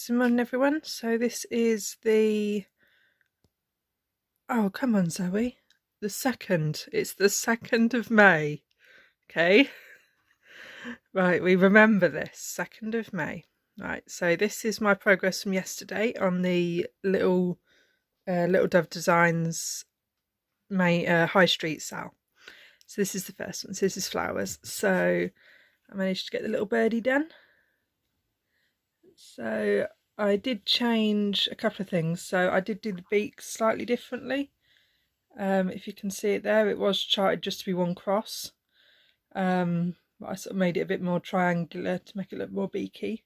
So morning everyone. So this is the, oh come on Zoe, the 2nd. It's the 2nd of May. Okay. Right, we remember this, 2nd of May. Right, so this is my progress from yesterday on the Little Dove Designs May High Street sale. So this is the first one. So this is flowers. So I managed to get the little birdie done. So I did change a couple of things. So I did do the beak slightly differently. If you can see it there, it was charted just to be one cross. But I sort of made it a bit more triangular to make it look more beaky.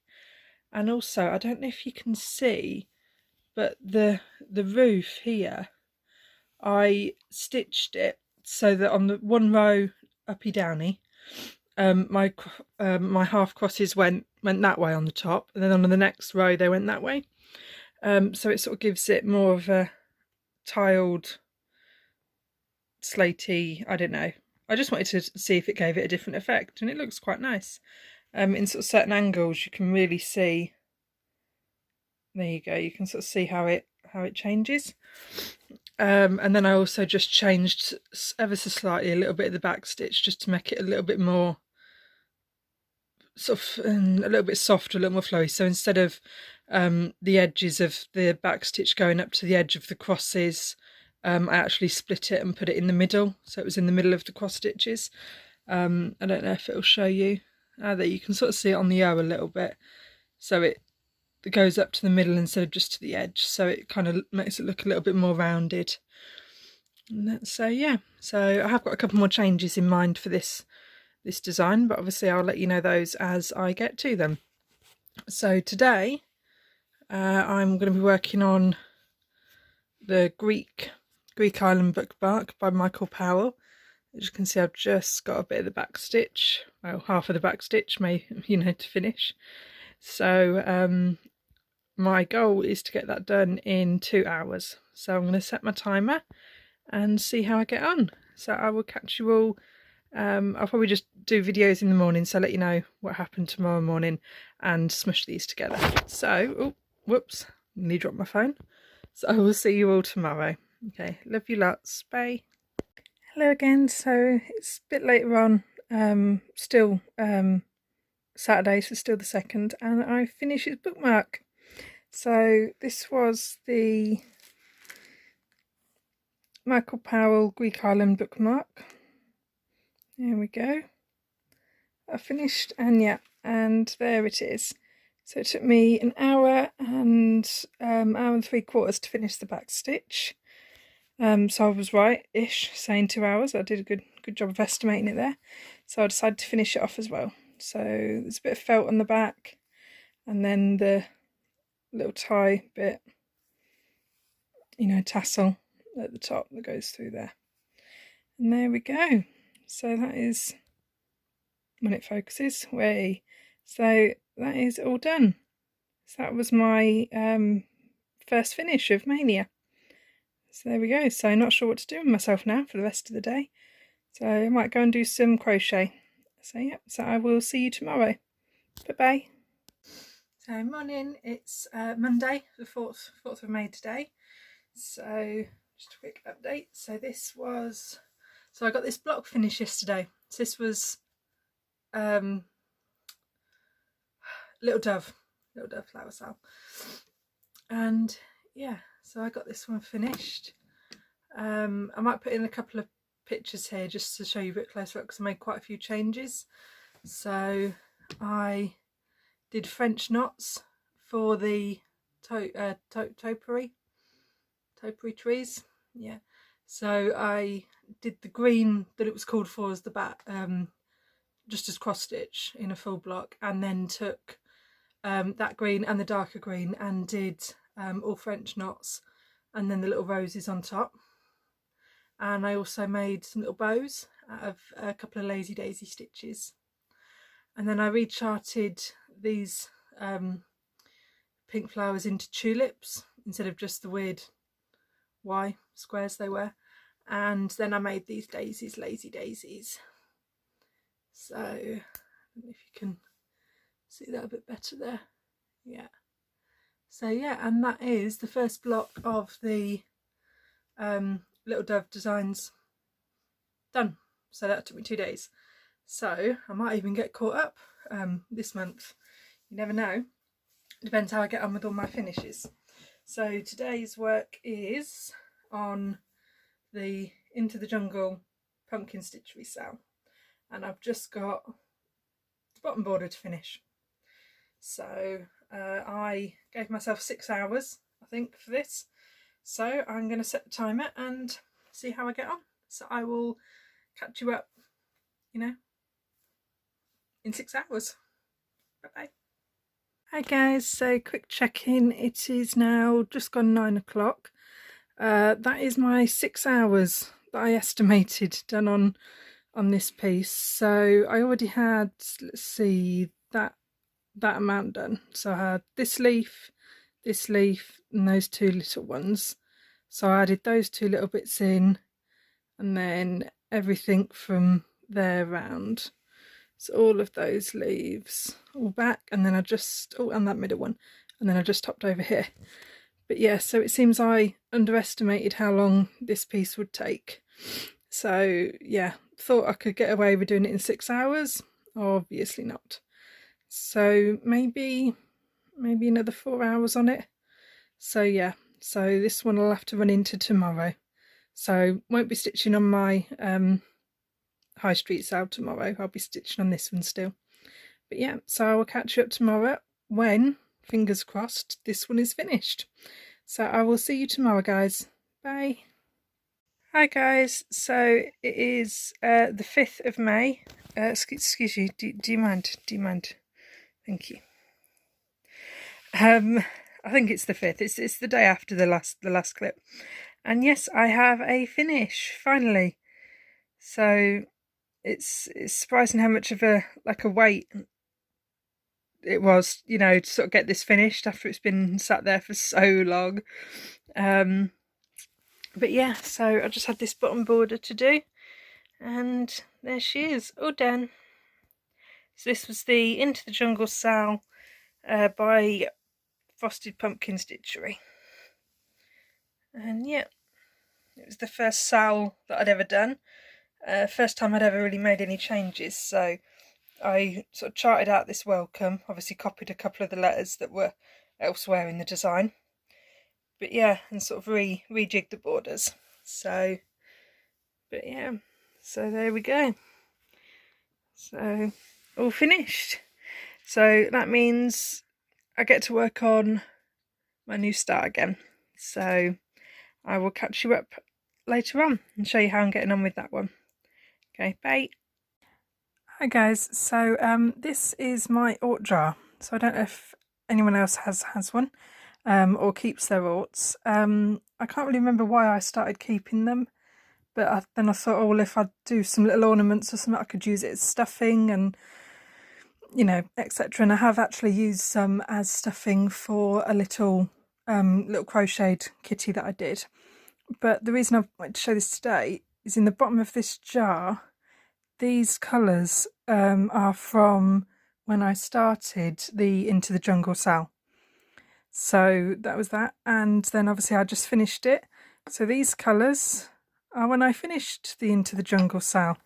And also, I don't know if you can see, but the roof here, I stitched it so that on the one row uppy downy, my half crosses went that way on the top, and then on the next row they went that way. So it sort of gives it more of a tiled, slaty, I don't know. I just wanted to see if it gave it a different effect, and it looks quite nice. In sort of certain angles you can really see, there you go, you can sort of see how it changes. And then I also just changed ever so slightly a little bit of the back stitch just to make it a little bit more sort of a little bit softer, a little more flowy. So instead of the edges of the back stitch going up to the edge of the crosses, I actually split it and put it in the middle, so it was in the middle of the cross stitches. I don't know if it'll show you that you can sort of see it on the O a little bit, so it goes up to the middle instead of just to the edge, so it kind of makes it look a little bit more rounded. So yeah, so I have got a couple more changes in mind for this design, but obviously I'll let you know those as I get to them. So today I'm going to be working on the Greek Island bookmark by Michael Powell. As you can see, I've just got a bit of the back stitch, well, half of the back stitch, to finish. So my goal is to get that done in 2 hours. So I'm going to set my timer and see how I get on. So I will catch you all. I'll probably just do videos in the morning, so I'll let you know what happened tomorrow morning and smush these together. So, oh, whoops, nearly dropped my phone. So I will see you all tomorrow. Okay, love you lots. Bye. Hello again. So it's a bit later on, still Saturday, so still the 2nd, and I finished his bookmark. So this was the Michael Powell Greek Island bookmark. There we go. I finished, and yeah, and there it is. So it took me an hour and hour and 3/4 to finish the back stitch. So I was right-ish saying 2 hours. I did a good job of estimating it there. So I decided to finish it off as well. So there's a bit of felt on the back, and then the little tie bit, tassel at the top that goes through there. And there we go. So that is, when it focuses, way. So that is all done. So that was my first finish of Mania. So there we go. So not sure what to do with myself now for the rest of the day. So I might go and do some crochet. So yeah, so I will see you tomorrow. Bye-bye. So morning, it's Monday, the 4th of May today. So just a quick update. So this was, so I got this block finished yesterday. So this was Little Dove flower sale. And yeah, so I got this one finished. I might put in a couple of pictures here just to show you a bit closer up, because I made quite a few changes. So I did French knots for the topiary trees. Yeah, so I did the green that it was called for as the back, just as cross stitch in a full block, and then took that green and the darker green and did all French knots, and then the little roses on top. And I also made some little bows out of a couple of lazy daisy stitches. And then I recharted these pink flowers into tulips instead of just the weird Y squares they were. And then I made these daisies, lazy daisies. So I don't know if you can see that a bit better there. Yeah. So yeah, and that is the first block of the Little Dove designs done. So that took me 2 days. So I might even get caught up this month. You never know. Depends how I get on with all my finishes. So today's work is on the Into the Jungle pumpkin stitchery cell, and I've just got the bottom border to finish. So I gave myself 6 hours, I think, for this. So I'm going to set the timer and see how I get on. So I will catch you up, you know, in 6 hours. Bye bye. Hi guys, so quick check-in. It is now just gone 9 o'clock. That is my 6 hours that I estimated done on this piece. So I already had, let's see, that amount done. So I had this leaf, and those 2 little ones. So I added those 2 little bits in, and then everything from there round. So all of those leaves all back, and then I just, oh, and that middle one, and then I just topped over here. But yeah, so it seems I underestimated how long this piece would take. So yeah, thought I could get away with doing it in 6 hours. Obviously not. So maybe another 4 hours on it. So yeah, so this one I'll have to run into tomorrow. So won't be stitching on my high street sale tomorrow. I'll be stitching on this one still. But yeah, so I will catch you up tomorrow when, fingers crossed, this one is finished. So I will see you tomorrow, guys. Bye. Hi guys, so it is the 5th of May. Excuse you, do you mind? Thank you. I think it's the 5th. It's the day after the last clip. And yes, I have a finish finally. So it's surprising how much of a wait it was, you know, to sort of get this finished after it's been sat there for so long. But yeah, so I just had this bottom border to do, and there she is, all done. So this was the Into the Jungle Sal by Frosted Pumpkin Stitchery. And yeah, it was the first sal that I'd ever done. First time I'd ever really made any changes, so I sort of charted out this welcome, obviously copied a couple of the letters that were elsewhere in the design. But yeah, and sort of rejigged the borders. So, but yeah, so there we go. So, all finished. So that means I get to work on my new start again. So I will catch you up later on and show you how I'm getting on with that one. Okay, bye. Hi guys, so this is my Ort jar. So I don't know if anyone else has one or keeps their Orts. I can't really remember why I started keeping them, but then I thought, oh well, if I do some little ornaments or something, I could use it as stuffing and, you know, etc. And I have actually used some as stuffing for a little crocheted kitty that I did. But the reason I wanted to show this today is in the bottom of this jar, these colours are from when I started the Into the Jungle Sal. So that was that, and then obviously I just finished it. So these colours are when I finished the Into the Jungle Sal.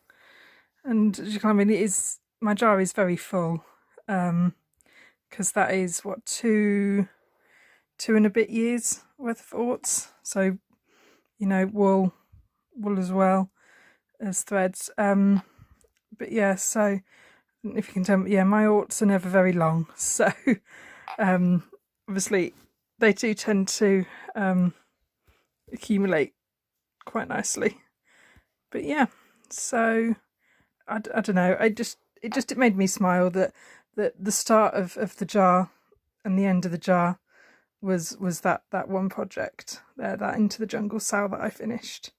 And as you can, I mean, it is, my jar is very full, because that is what, two and a bit years worth of Orts. So, you know, wool as well as threads. But yeah, so if you can tell me, yeah, my Orts are never very long. So obviously they do tend to accumulate quite nicely. But yeah, so I don't know, it made me smile that the start of the jar and the end of the jar was that one project there, that Into the Jungle Sal that I finished.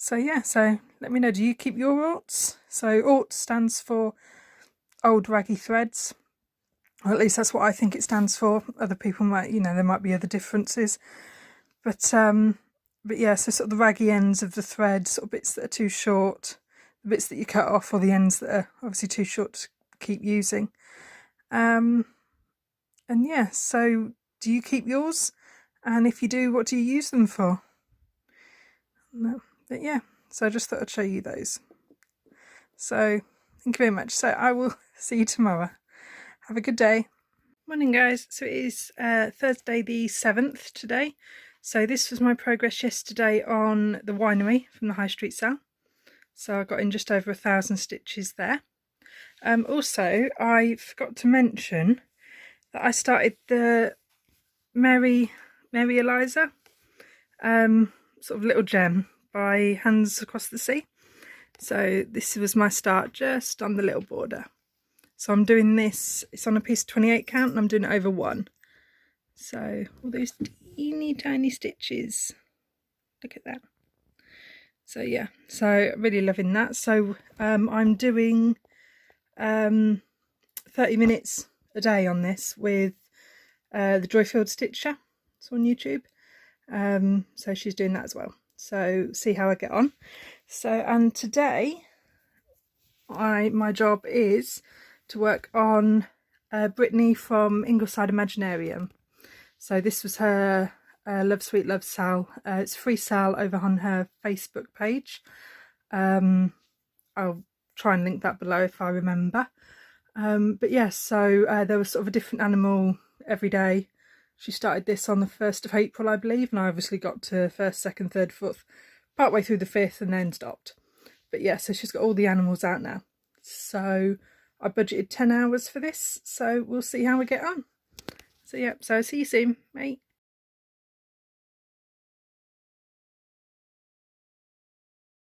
So yeah, so let me know, do you keep your Orts? So Ort stands for old raggy threads, or at least that's what I think it stands for. Other people might, you know, there might be other differences, but yeah, so sort of the raggy ends of the thread, sort of bits that are too short, the bits that you cut off, or the ends that are obviously too short to keep using. And yeah, so do you keep yours? And if you do, what do you use them for? No, but yeah, so I just thought I'd show you those. So thank you very much. So I will see you tomorrow. Have a good day. Morning guys, so it is Thursday the 7th today. So this was my progress yesterday on the winery from the high street sale. So I got in just over 1,000 stitches there. Also, I forgot to mention that I started the Mary Eliza sort of little gem by Hands Across the Sea. So this was my start just on the little border. So I'm doing this, it's on a piece of 28 count and I'm doing it over 1. So all those teeny tiny stitches, look at that. So yeah, so really loving that. So I'm doing 30 minutes a day on this with the Joyfield Stitcher. It's on YouTube. So she's doing that as well. So see how I get on. So and today my job is to work on Brittany from Ingleside Imaginarium. So this was her Love Sweet Love sale. It's a free sale over on her Facebook page. I'll try and link that below if I remember. But yes, so there was sort of a different animal every day. She started this on the 1st of April, I believe, and I obviously got to 1st, 2nd, 3rd, 4th, partway through the 5th and then stopped. But yeah, so she's got all the animals out now. So I budgeted 10 hours for this, so we'll see how we get on. So yeah, so see you soon, mate.